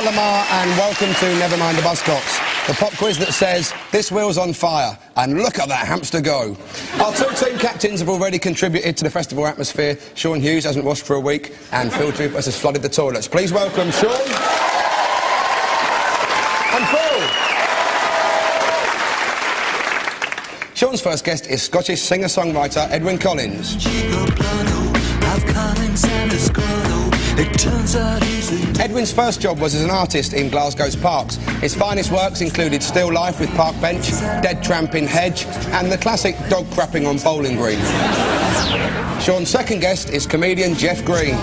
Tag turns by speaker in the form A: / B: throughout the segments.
A: Lamar and welcome to Nevermind the Buzzcocks, the pop quiz that says, this wheel's on fire and look at that hamster go. Our two team captains have already contributed to the festival atmosphere. Sean Hughes hasn't washed for a week and Phil Dupas has flooded the toilets. Please welcome Sean and Phil. Sean's first guest is Scottish singer-songwriter Edwyn Collins. Edwyn's first job was as an artist in Glasgow's parks. His finest works included Still Life with Park Bench, Dead Tramp in Hedge and the classic Dog Crapping on Bowling Green. Sean's second guest is comedian Jeff Green.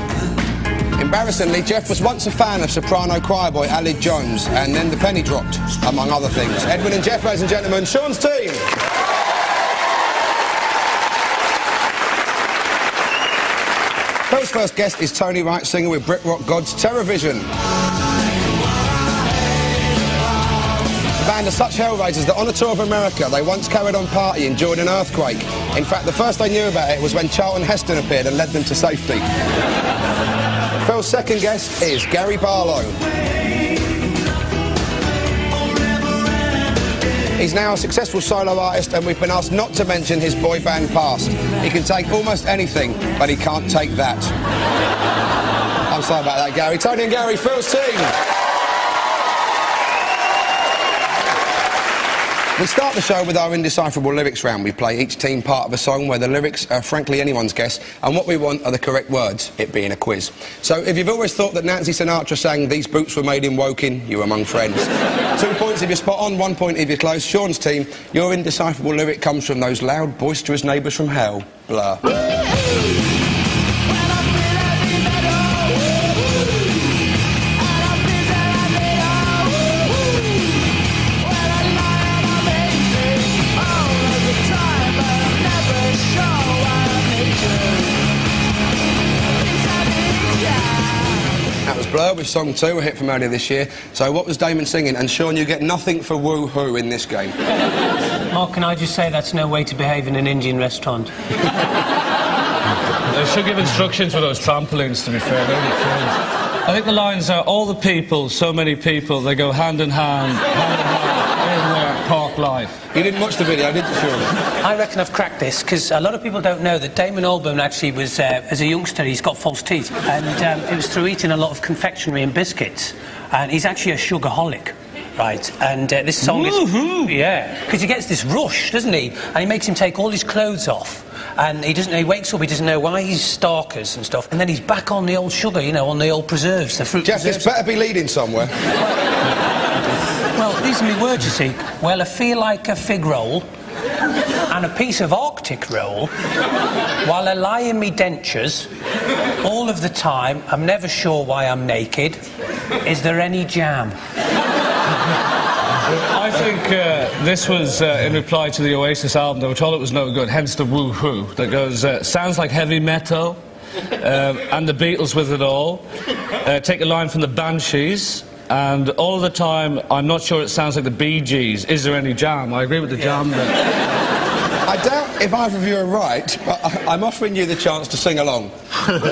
A: Embarrassingly, Jeff was once a fan of soprano choir boy Aled Jones and then the penny dropped, among other things. Edwyn and Jeff, ladies and gentlemen, Sean's team. Phil's first guest is Tony Wright, singer with Brit Rock Gods Terrorvision. The band are such hellraisers that on a tour of America they once carried on partying during an earthquake. In fact, the first they knew about it was when Charlton Heston appeared and led them to safety. Phil's second guest is Gary Barlow. He's now a successful solo artist and we've been asked not to mention his boy band past. He can take almost anything, but he can't take that. I'm sorry about that, Gary. Tony and Gary, Phil's team. We start the show with our indecipherable lyrics round. We play each team part of a song where the lyrics are frankly anyone's guess, and what we want are the correct words, it being a quiz. So if you've always thought that Nancy Sinatra sang "These boots were made in Woking," you're among friends. 2 points if you're spot on, 1 point if you're close. Sean's team, your indecipherable lyric comes from those loud, boisterous neighbours from hell. Blur. That was Blur with Song 2, a hit from earlier this year. So what was Damon singing? And Sean, you get nothing for woo-hoo in this game.
B: Mark, can I just say that's no way to behave in an Indian restaurant?
C: They should give instructions for those trampolines, to be fair. I think the lines are, all the people, so many people, they go hand in hand, in their park life.
A: You didn't watch the video, did you, Sean?
B: I reckon I've cracked this, because a lot of people don't know that Damon Albarn actually was, as a youngster, he's got false teeth, and it was through eating a lot of confectionery and biscuits, and he's actually a sugarholic. Right, and this song is... Yeah, because he gets this rush, doesn't he? And he makes him take all his clothes off. And he wakes up, he doesn't know why he's starkers and stuff. And then he's back on the old sugar, you know, on the old preserves, the fruit
A: Jeff,
B: preserves.
A: this better be leading somewhere.
B: Well, these are my words, you see. Well, I feel like a fig roll and a piece of Arctic roll while I lie in me dentures all of the time. I'm never sure why I'm naked. Is there any jam?
C: I think this was in reply to the Oasis album. They were told it was no good, hence the woo-hoo that goes, sounds like heavy metal, and the Beatles with it all. Take a line from the Banshees, and all of the time, I'm not sure it sounds like the Bee Gees. Is there any jam? I agree with the jam there.
A: I doubt if either of you are right, but I'm offering you the chance to sing along.
B: Well,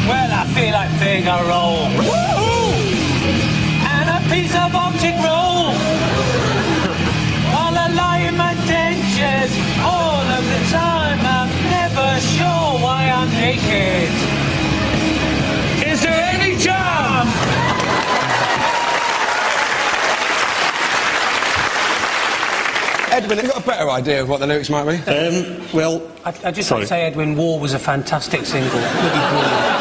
B: I feel like Figaro. And a piece of Arctic roll. While I lie in my dentures all of the time, I'm never sure why I'm naked. Is there any jam?
A: Edwyn, have you got a better idea of what the lyrics might be?
D: Well...
B: I just want to say, Edwyn, War was a fantastic single. Bloody brilliant.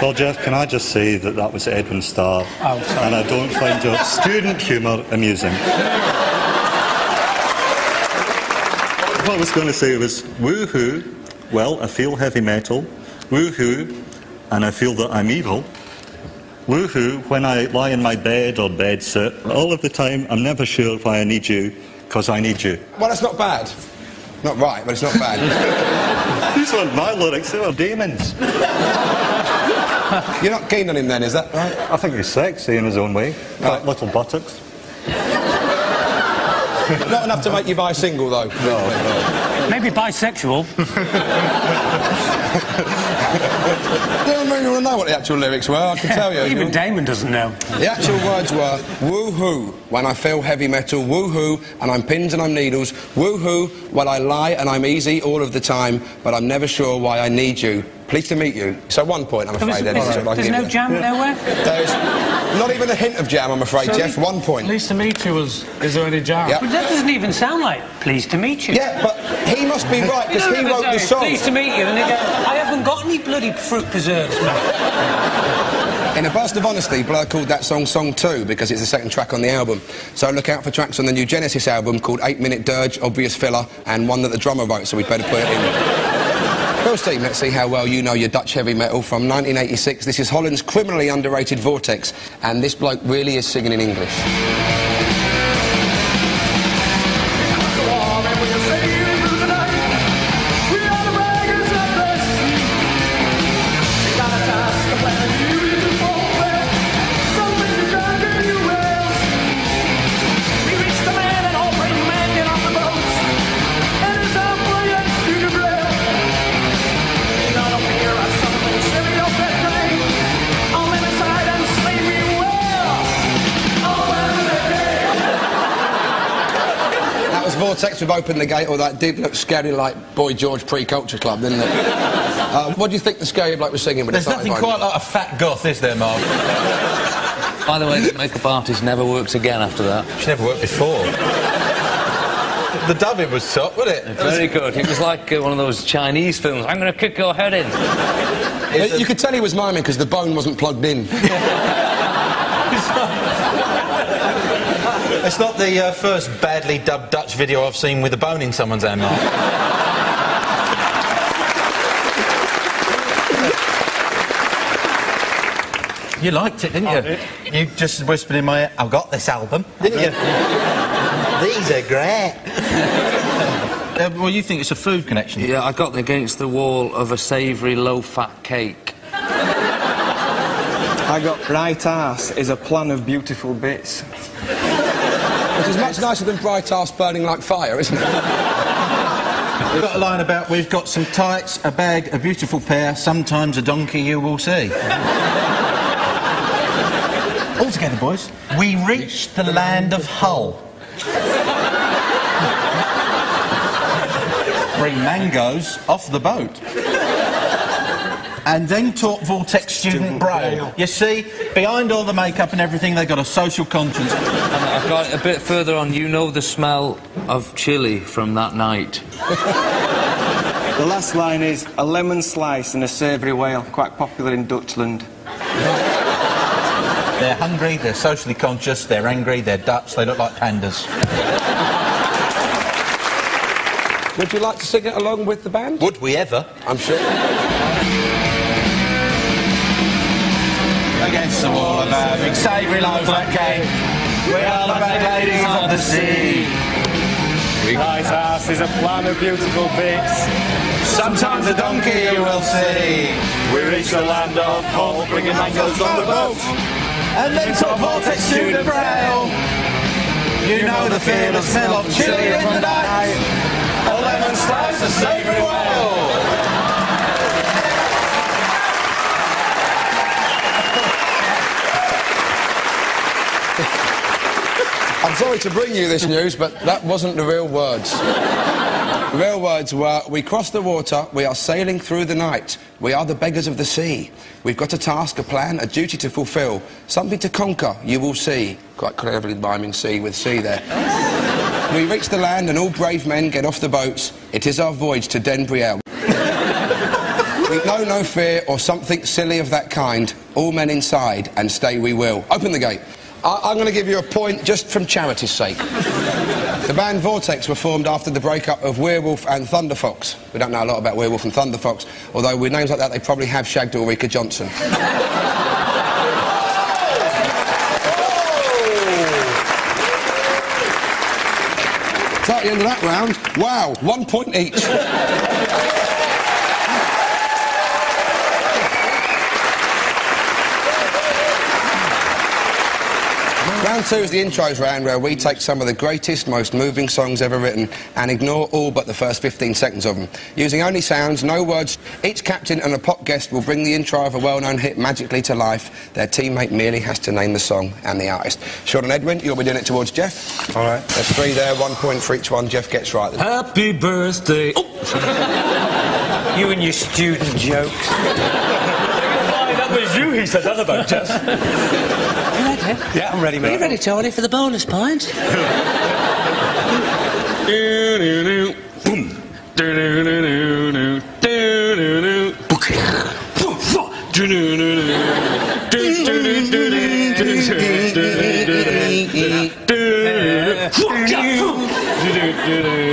D: Well, Jeff, can I just say that that was Edwin Starr,
B: oh, sorry.
D: and I don't find your student humour amusing. What I was going to say was, woo-hoo, well, I feel heavy metal. Woo-hoo, and I feel that I'm evil. Woo-hoo, when I lie in my bed or bedsit, all of the time, I'm never sure why I need you, because I need you.
A: Well, that's not bad. Not right, but it's not bad.
D: These weren't my lyrics, they were Damon's.
A: You're not keen on him then, is that right?
D: I think he's sexy in his own way.
A: Right.
D: Little buttocks.
A: Not enough to make you buy a single, though.
D: No.
B: Maybe bisexual.
A: don't really know what the actual lyrics were, I can tell you.
B: Even Damon doesn't know.
A: The actual words were, woo-hoo, when I feel heavy metal, woo-hoo, and I'm pins and I'm needles, woo-hoo, well I lie and I'm easy all of the time, but I'm never sure why I need you. Pleased to meet you. So 1 point, I'm afraid.
B: There's no jam nowhere?
A: There's not even a hint of jam, I'm afraid, so Jeff. 1 point.
C: Pleased to meet you was... Is there any jam?
A: Yep.
B: But that doesn't even sound like pleased to meet you.
A: Yeah, but he must be right, because he wrote the song.
B: Pleased to meet you, and they go, I haven't got any bloody fruit preserves, mate.
A: In a burst of honesty, Blur called that song Song 2 because it's the second track on the album. So look out for tracks on the new Genesis album called 8 Minute Dirge, Obvious Filler, and one that the drummer wrote, so we'd better put it in. Well, Steve, let's see how well you know your Dutch heavy metal. From 1986, this is Holland's criminally underrated Vortex, and this bloke really is singing in English. Vortex, we've opened the gate, or that did look scary like Boy George pre-Culture Club, didn't it? What do you think the scary bloke was singing?
E: There's nothing quite like a fat goth, is there, Mark?
F: By the way, the makeup artist never works again after that.
E: She never worked before. The dubbing was top, wasn't it?
F: Very good. It was like one of those Chinese films. I'm going to kick your head in.
A: You could tell he was miming because the bone wasn't plugged in.
E: It's not the first badly dubbed Dutch video I've seen with a bone in someone's hand, Mark. You liked it, didn't you?
B: Did.
E: You just whispered in my ear, I've got this album, didn't you? These are great. Well, you think it's a food connection?
F: Yeah, I got against the wall of a savoury, low-fat cake.
G: I got right arse is a plan of beautiful bits.
A: Which is much nicer than bright arse burning like fire, isn't it?
E: We've got a line about, we've got some tights, a bag, a beautiful pair, sometimes a donkey you will see. All together, boys. We reached the land of Hull. Bring mangoes off the boat. And then taught Vortex student Braille. You see, behind all the makeup and everything, they've got a social conscience.
F: And I got it a bit further on. You know the smell of chili from that night.
G: The last line is a lemon slice and a savoury whale, quite popular in Dutchland.
E: They're hungry, they're socially conscious, they're angry, they're Dutch, they look like pandas.
A: Would you like to sing it along with the band?
E: Would we ever?
A: I'm sure.
E: Against the wall of our big savoury low-fat cake, we are the bad ladies of the sea.
G: Right arse is a plan of beautiful bits.
E: Sometimes a donkey you will see.
G: We reach the land of Hull, bringing mangoes on the boat.
E: And then top Vortex student Braille. You know the feel and smell of chili in the night. A lemon slice, a savoury whale.
A: I'm sorry to bring you this news, but that wasn't the real words. The real words were, we cross the water, we are sailing through the night. We are the beggars of the sea. We've got a task, a plan, a duty to fulfil. Something to conquer, you will see. Quite cleverly rhyming sea with sea there. We reach the land and all brave men get off the boats. It is our voyage to Den Brielle. We know no fear or something silly of that kind. All men inside and stay we will. Open the gate. I'm going to give you a point just from charity's sake. The band Vortex were formed after the breakup of Werewolf and Thunderfox. We don't know a lot about Werewolf and Thunderfox, although with names like that they probably have shagged Ulrika Johnson. Is that the end of that round? Wow, 1 point each. Round Round 2 is the intros round, where we take some of the greatest, most moving songs ever written and ignore all but the first 15 seconds of them. Using only sounds, no words, each captain and a pop guest will bring the intro of a well-known hit magically to life. Their teammate merely has to name the song and the artist. Sean and Edwin, you'll be doing it towards Jeff.
E: All right.
A: There's 3 there, 1 point for each one. Jeff gets right.
F: Happy birthday. Oh.
B: You and your student jokes.
C: That was you he said that about, Jeff.
B: You ready?
A: Yeah, I'm ready, mate.
B: Are you ready, Tony, for the bonus point?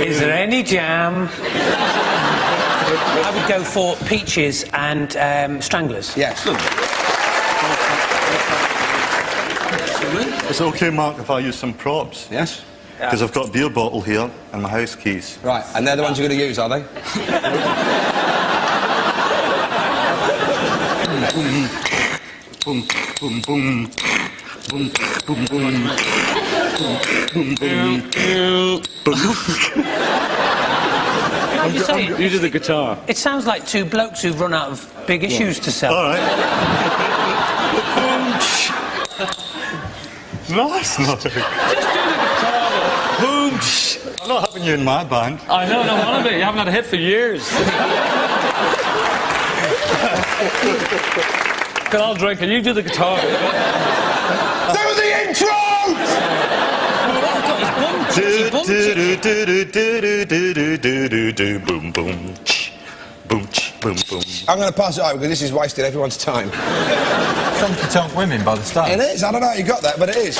B: Is there any jam? I would go for Peaches and Stranglers.
A: Yes.
D: It's okay, Mark, if I use some props?
A: Yes?
D: Because I've got a beer bottle here and my house keys.
A: Right, and they're the ones you're going to use, are they?
D: Boom, boom, boom. Boom, boom, boom. Boom, boom, boom.
C: You do the guitar.
B: It sounds like 2 blokes who've run out of big issues to sell.
D: All right. Nice. No.
C: Just do the guitar. Boom.
D: I'm not having you in my band.
C: I know, no one of it. You haven't had a hit for years. Good, I'll drink and you do the guitar.
A: Do the intro!
D: Boom, boom. Boom, boom, boom.
A: I'm going to pass it over because this is wasting everyone's time.
E: Honky Tonk Women by the Stones.
A: It is. I don't know how you got that, but it is.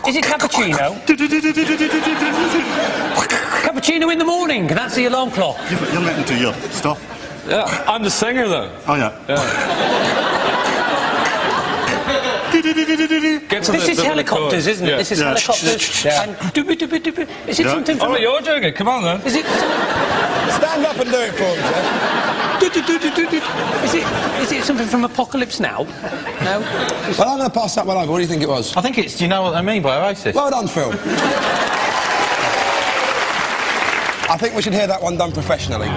B: Is it cappuccino? Cappuccino in the morning. That's the alarm clock.
D: You're letting to your stuff.
C: Yeah, I'm the singer though.
D: Oh, yeah.
C: Get to
B: This
C: the
B: is helicopters, isn't it?
C: Yeah.
B: This is helicopters.
A: Yeah.
B: And dooby. Is it something from?
C: Oh, you're doing it. Come on then.
B: Is it?
A: Stand up and do it for him, Jeff.
B: Is it something from Apocalypse Now? No.
A: Well, I'm going to pass that one over. What do you think it was?
E: I think it's Do You Know What I Mean by Oasis.
A: Well done, Phil. I think we should hear that one done professionally.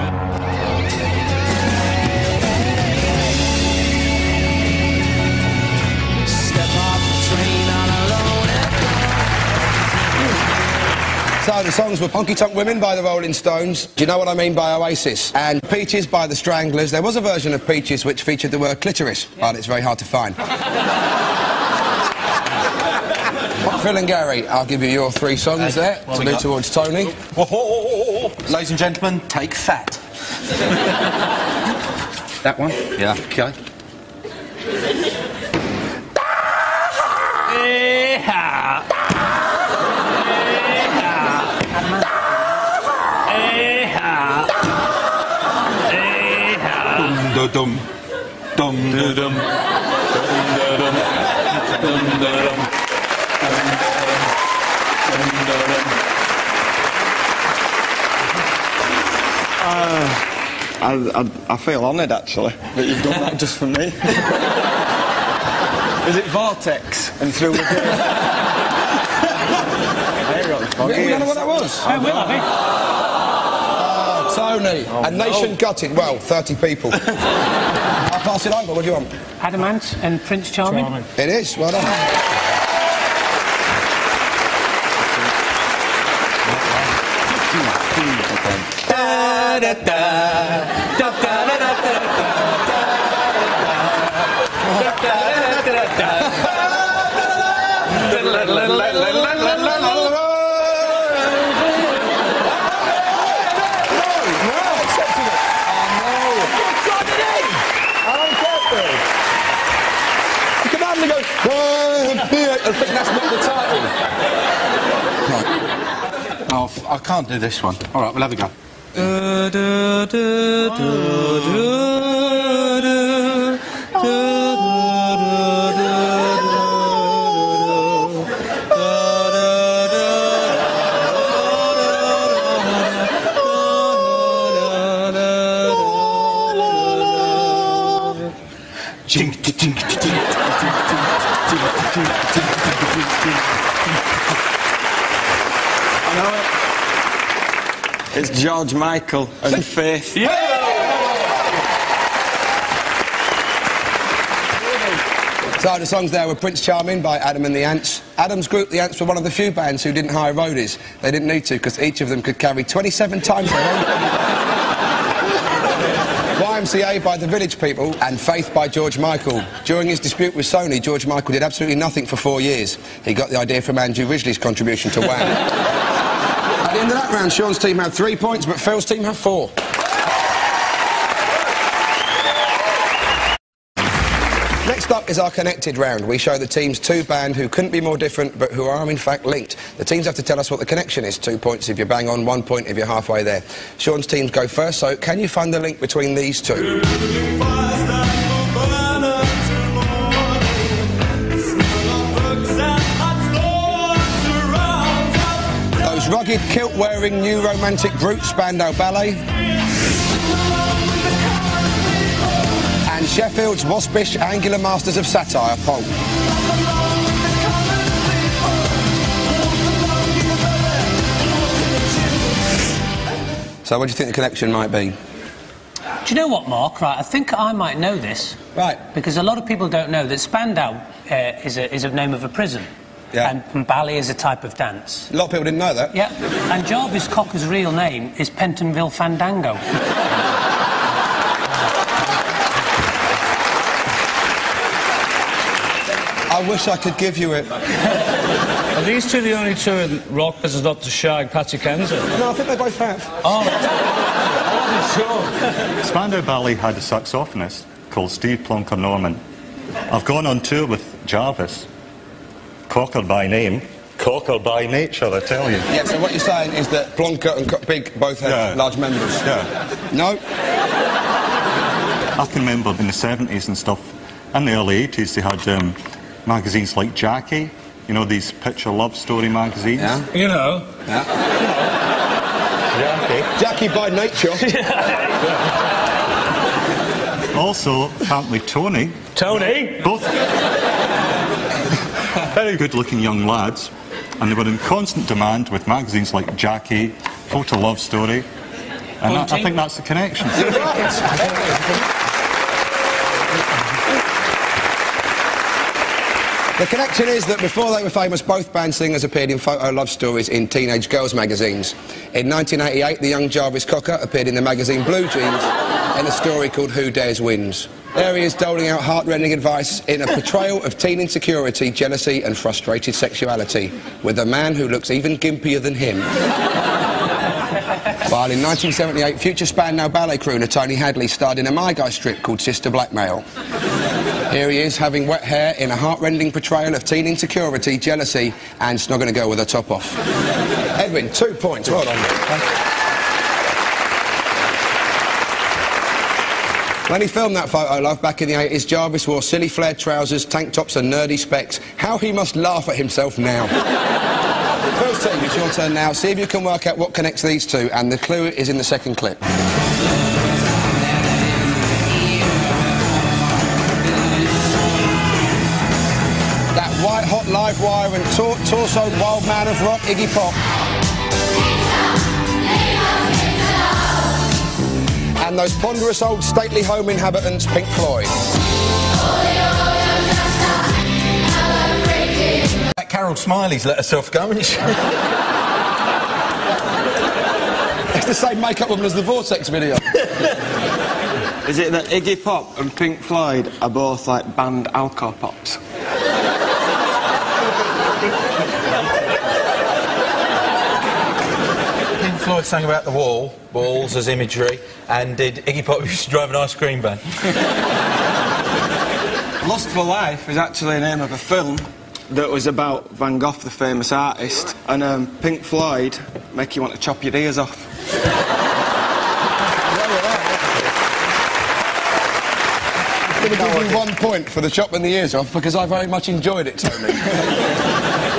A: So the songs were Honky Tonk Women by the Rolling Stones, Do You Know What I Mean by Oasis, and Peaches by the Stranglers. There was a version of Peaches which featured the word clitoris, but it's very hard to find. Phil and Gary, I'll give you your 3 songs there to do towards Tony.
E: Ladies and gentlemen, take Fat.
A: That one?
E: Yeah.
A: Okay.
E: Dum dum dum dum
G: I feel honoured, actually, that you've done that just for me. Is it Vortex and Through the Day?
A: We don't know what that was.
B: I will, I think.
A: Tony, a nation gutted. Well, 30 people. I'll pass it over. What do you want?
B: Adamant and Prince Charming.
A: It is. Well done. I think that's not the title.
E: Right. Oh, I can't do this one. All right, we'll have a go.
G: I know it. It's George Michael and Faith.
A: So the songs there were Prince Charming by Adam and the Ants. Adam's group, the Ants, were one of the few bands who didn't hire roadies. They didn't need to, because each of them could carry 27 times their own. YMCA by the Village People and Faith by George Michael. During his dispute with Sony, George Michael did absolutely nothing for 4 years. He got the idea from Andrew Ridgeley's contribution to Wham. At the end of that round, Sean's team had 3 points, but Phil's team had 4. Next up is our connected round. We show the teams 2 bands who couldn't be more different, but who are in fact linked. The teams have to tell us what the connection is. 2 points if you're bang on, 1 point if you're halfway there. Sean's teams go first, so can you find the link between these 2? Those rugged, kilt-wearing, new romantic brutes, Spandau Ballet. And Sheffield's waspish, angular masters of satire, Pulp. So what do you think the connection might be?
B: Do you know what, Mark? Right, I think I might know this.
A: Right.
B: Because a lot of people don't know that Spandau is a name of a prison.
A: Yeah.
B: And ballet is a type of dance.
A: A lot of people didn't know that.
B: Yeah. And Jarvis Cocker's real name is Pentonville Fandango.
A: I wish I could give you it.
C: Are these 2 the only 2 in rock business not to shag Patsy Kensit?
A: No, I think they both have.
C: Oh, sure.
D: Spandau Ballet had a saxophonist called Steve Plonker Norman. I've gone on tour with Jarvis. Cocker by name, cocker by nature, I tell you.
A: Yeah, so what you're saying is that Plonker and Big both have large members?
D: Yeah.
A: No?
D: I can remember in the 70s and stuff, in the early 80s, they had magazines like Jackie, you know, these picture love story magazines.
A: Yeah.
C: You know.
A: Yeah.
D: Jackie.
A: Jackie by nature.
D: Also, apparently Tony.
C: Tony?
D: Both very good-looking young lads, and they were in constant demand with magazines like Jackie, Photo Love Story, and I think that's the connection.
A: The connection is that before they were famous, both band singers appeared in photo love stories in teenage girls' magazines. In 1988, the young Jarvis Cocker appeared in the magazine Blue Jeans in a story called Who Dares Wins. There he is doling out heart-rending advice in a portrayal of teen insecurity, jealousy and frustrated sexuality, with a man who looks even gimpier than him. While in 1978, future Spandau Ballet crooner Tony Hadley starred in a My Guy strip called Sister Blackmail. Here he is, having wet hair in a heart-rending portrayal of teen insecurity, jealousy and snogging a girl with her top off. Edwin, 2 points. Well done. When he filmed that photo, love, back in the 80s, Jarvis wore silly flared trousers, tank tops and nerdy specs. How he must laugh at himself now. Phil's team, it's your turn now. See if you can work out what connects these 2, and the clue is in the second clip. That white-hot live wire and torso wild man of rock, Iggy Pop. And those ponderous old stately home inhabitants, Pink Floyd.
E: That Carol Smiley's let herself go, isn't she?
A: It's the same makeup woman as the Vortex video.
G: Is it that Iggy Pop and Pink Floyd are both like banned alcohol pops?
E: Pink Floyd sang about the walls as imagery, and did Iggy Pop used to drive an ice cream van.
G: Lust for Life is actually the name of a film that was about Van Gogh, the famous artist, and Pink Floyd make you want to chop your ears off.
A: I'm going to give you 1 point for the chopping the ears off because I very much enjoyed it, Tony.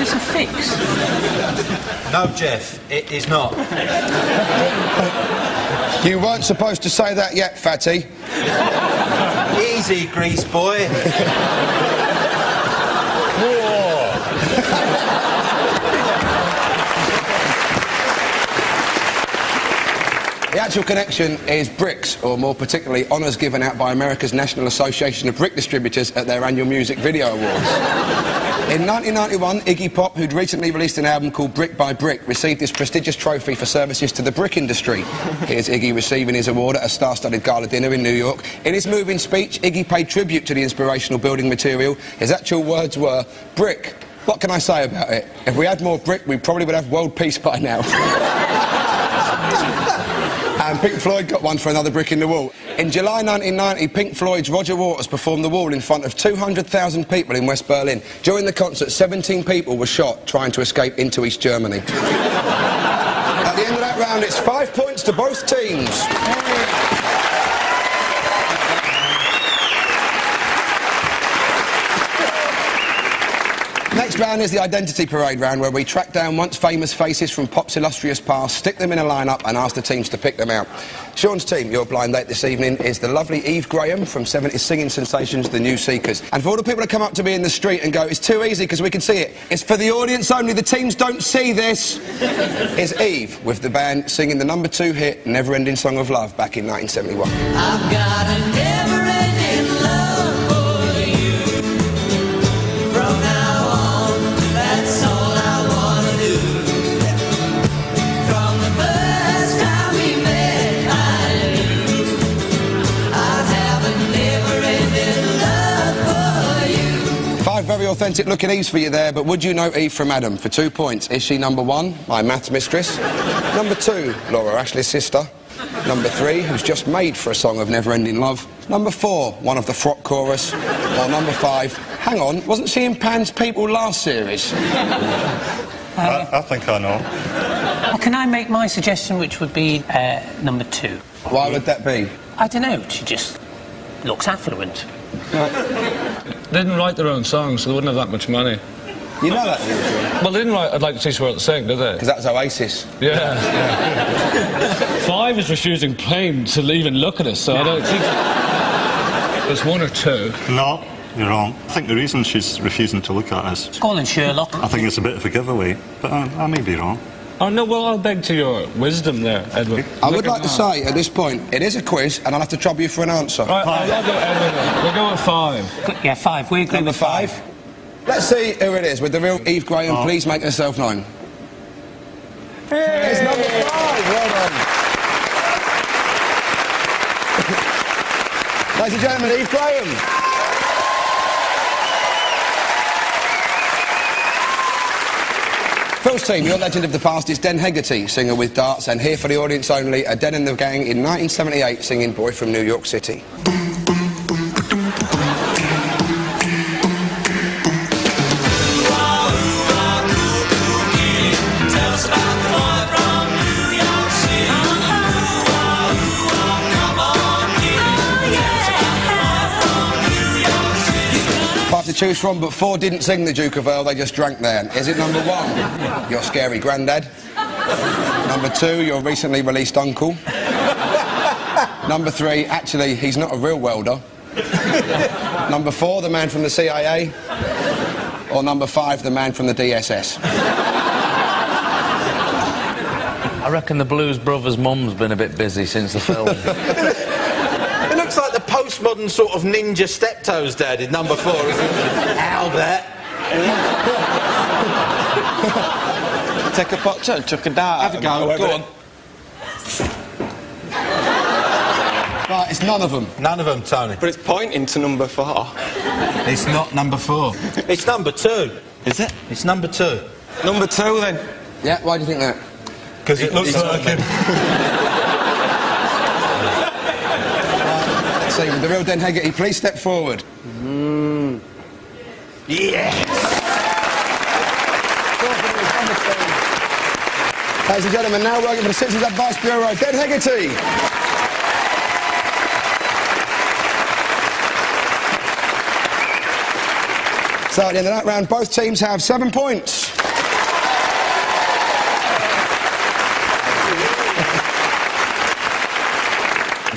B: It's a fix.
E: No, Jeff, it is not.
A: You weren't supposed to say that yet, Fatty.
E: Easy, grease boy.
A: The actual connection is bricks, or more particularly, honours given out by America's National Association of Brick Distributors at their annual Music Video Awards. In 1991, Iggy Pop, who'd recently released an album called Brick by Brick, received this prestigious trophy for services to the brick industry. Here's Iggy receiving his award at a star-studded gala dinner in New York. In his moving speech, Iggy paid tribute to the inspirational building material. His actual words were, "Brick, what can I say about it? If we had more brick, we probably would have world peace by now." And Pink Floyd got one for Another Brick in the Wall. In July 1990, Pink Floyd's Roger Waters performed The Wall in front of 200,000 people in West Berlin. During the concert, 17 people were shot trying to escape into East Germany. At the end of that round, it's 5 points to both teams. Next round is the Identity Parade round, where we track down once famous faces from pop's illustrious past, stick them in a lineup and ask the teams to pick them out. Sean's team, your blind date this evening, is the lovely Eve Graham from 70s singing sensations The New Seekers. And for all the people that come up to me in the street and go, "It's too easy because we can see it," it's for the audience only, the teams don't see this, is Eve with the band singing the #2 hit Never Ending Song of Love back in 1971.
H: I've got a never-ending love for you. From now on, that's all I wanna do. From the first time we met, I knew I'd have a never-ending love for you.
A: 5 very authentic looking Eves for you there, but would you know Eve from Adam? For 2 points, is she #1, my maths mistress? #2, Laura Ashley's sister? #3, who's just made for a song of never-ending love? #4, one of the Frock Chorus? Or #5, hang on, wasn't she in Pan's People last series?
D: I think I know.
B: Well, can I make my suggestion, which would be #2?
A: Why would that be?
B: I don't know, she just looks affluent.
C: They didn't write their own songs, so they wouldn't have that much money.
A: You know that,
C: Well, they didn't write I'd Like to Teach the World to Sing, did they?
A: because that's Oasis.
C: Yeah. 5 is refusing plain to even look at us, so I don't think... There's 1 or 2.
D: No, you're wrong. I think the reason she's refusing to look at us,
B: Colin Sherlock.
D: I think it's a bit of a giveaway, but I may be wrong.
C: Oh, no, well, I'll beg to your wisdom there, Edward.
A: I would like to say, at this point, it is a quiz, and I'll have to trouble you for an answer.
C: Right, I'll go Edward then. We'll go at 5.
B: Yeah, 5. We agree with 5.
A: Let's see who it is. With the real Eve Graham, please make herself known. It's #5. Well done. Ladies and gentlemen, Eve Graham. Phil's team, your legend of the past is Den Hegarty, singer with Darts, and here for the audience only, a Den and the Gang in 1978 singing Boy from New York City. To choose from, but 4 didn't sing the Duke of Earl, they just drank there. Is it #1, your scary granddad? #2, your recently released uncle? #3, actually, he's not a real welder? #4, the man from the CIA? Or #5, the man from the DSS?
F: I reckon the Blues Brothers' mum's been a bit busy since the film.
E: It looks like the postmodern sort of ninja Steptoes dad in #4, isn't it? Albert.
G: Take a pot and chuck a dart.
E: Have a go, go on.
A: Right, it's none of them.
E: None of them, Tony.
G: But it's pointing to #4.
E: It's not #4. It's #2.
G: Is it?
E: It's #2.
G: #2 then.
A: Yeah, why do you think that?
E: Because it looks like him.
A: See, with the real Den Hegarty, please step forward.
E: Yes!
A: Ladies and gentlemen, now working for the Citizens Advice Bureau, Den Hegarty. So at the end of that round, both teams have 7 points.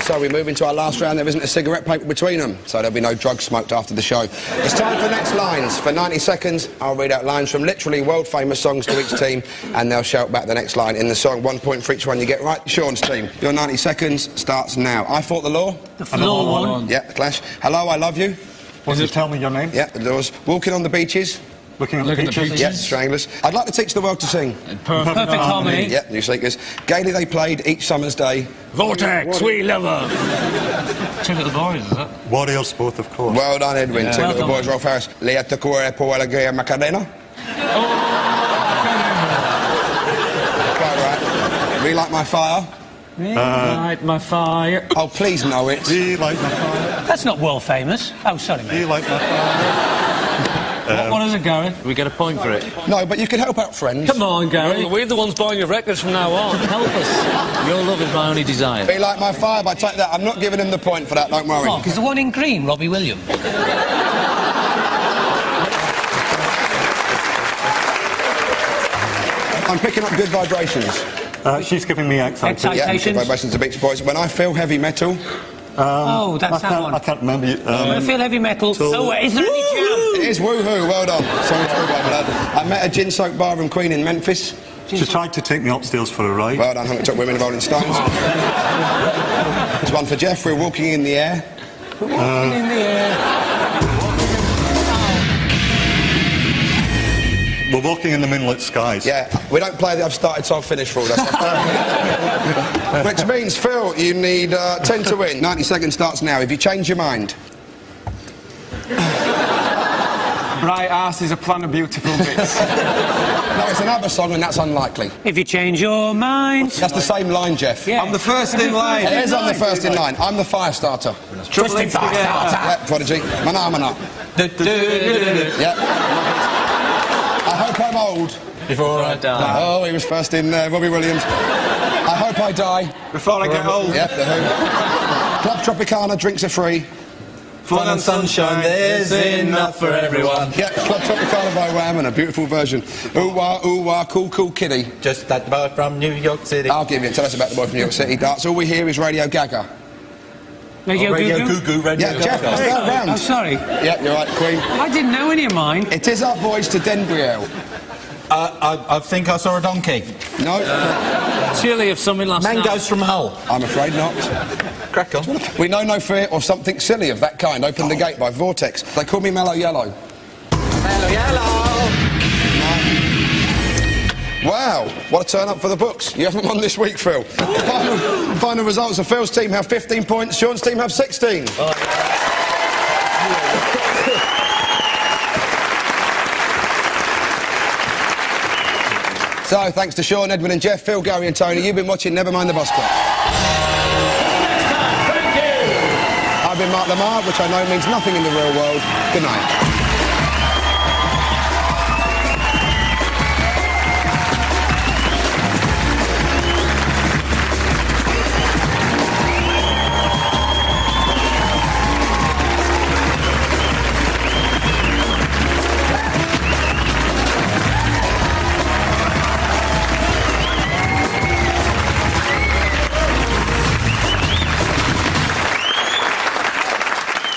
A: So we move into our last round. There isn't a cigarette paper between them, so there'll be no drugs smoked after the show. It's time for next lines. For 90 seconds, I'll read out lines from literally world-famous songs to each team, and they'll shout back the next line in the song. 1 point for each one you get right. Sean's team, your 90 seconds starts now. I Fought the Law.
B: The Floor one.
A: Yeah, The Clash. Hello, I Love You.
D: Will you tell me your name?
A: Yeah, The Doors. Walking on the Beaches.
D: Looking at the beaches?
A: Yeah, Stranglers. I'd like to teach the world to sing.
C: Perfect harmony.
A: Yeah, New Seekers. Gaily they played each summer's day.
C: Vortex, we love her. Two Little Boys, is that?
D: Warriors, both, of course.
A: Well done, Edwin. Two
B: Well
A: Little
B: done.
A: Boys, Rolf Harris. Lea te cuore po alegria Macarena. Quite right. Relight My Fire.
C: Light my fire.
A: Oh, please know it.
D: Relight my fire.
B: That's not world famous. Oh, sorry, mate.
D: Relight my fire.
C: What is it, Gary?
F: We get a point for it.
A: No, but you can help out friends.
C: Come on, Gary.
F: We're the ones buying your records from now on. Help us. Your love is my only desire.
A: Be Like My Fire, but take that. I'm not giving him the point for that, don't worry.
B: Oh, because the one in green, Robbie Williams.
A: I'm picking up good vibrations.
D: She's giving me excitation.
A: Yeah, good
B: Citations.
A: vibrations to Beach Boys. When I feel heavy metal.
B: Oh, that's that one.
D: I can't remember.
B: I feel heavy metal.
D: So-
B: Oh, is there any jam?
A: It is Woohoo, well done. Sorry to about that. I met a gin-soaked barroom queen in Memphis.
D: She tried to take me upstairs for a ride.
A: Well done, Hunter Took Women, Rolling Stones. There's one for Jeff. We're Walking in the Air.
B: Walking in the air.
D: We're walking in the moonlit skies.
A: Yeah, we don't play the I've started so I've finished rule. That's which means, Phil, you need 10 to win. 90 seconds starts now. If you change your mind.
G: Bright arse is a plan of beautiful bits.
A: No, it's another song and that's unlikely.
B: If you change your mind.
A: That's the same line, Jeff.
B: Yeah.
G: I'm the first in line.
A: It is I'm the first in line. I'm the fire starter.
G: Twisting together.
A: Yeah, Prodigy. Mana Mana. Yeah. I hope I'm old.
F: Before I die.
A: Oh, he was first in Robbie Williams. I hope I die.
G: Before I get old.
A: Yeah, the Who. Club Tropicana, drinks are free.
G: Fun and sunshine, there's enough for everyone.
A: Yeah, Club Tropicana by Wham and a beautiful version. Ooh wah, cool, cool kiddie.
E: Just that boy from New York City.
A: I'll give you it. Tell us about the boy from New York City. That's all we hear is Radio Gaga.
B: Radio
E: Radio
B: Goo Goo.
E: Goo Goo, Radio
A: Yeah, Jeff,
E: Gaga.
A: that's that round.
B: Oh, sorry.
A: Yeah, you're right, Queen.
B: I didn't know any of mine.
A: It is our voice to Denbriel.
E: I think I saw a donkey.
A: No,
F: Chili of something last night.
E: Mangoes from Hull.
A: I'm afraid not.
E: Crack on.
A: We know no fear or something silly of that kind. Open the Gate by Vortex. They call me Mellow Yellow.
E: Hello, yellow.
A: Wow, what a turn up for the books. You haven't won this week, Phil. Final results of Phil's team have 15 points, Sean's team have 16. So, thanks to Sean, Edwin and Jeff, Phil, Gary and Tony, you've been watching Nevermind the Boss Club. I've been Mark Lamar, which I know means nothing in the real world. Good night.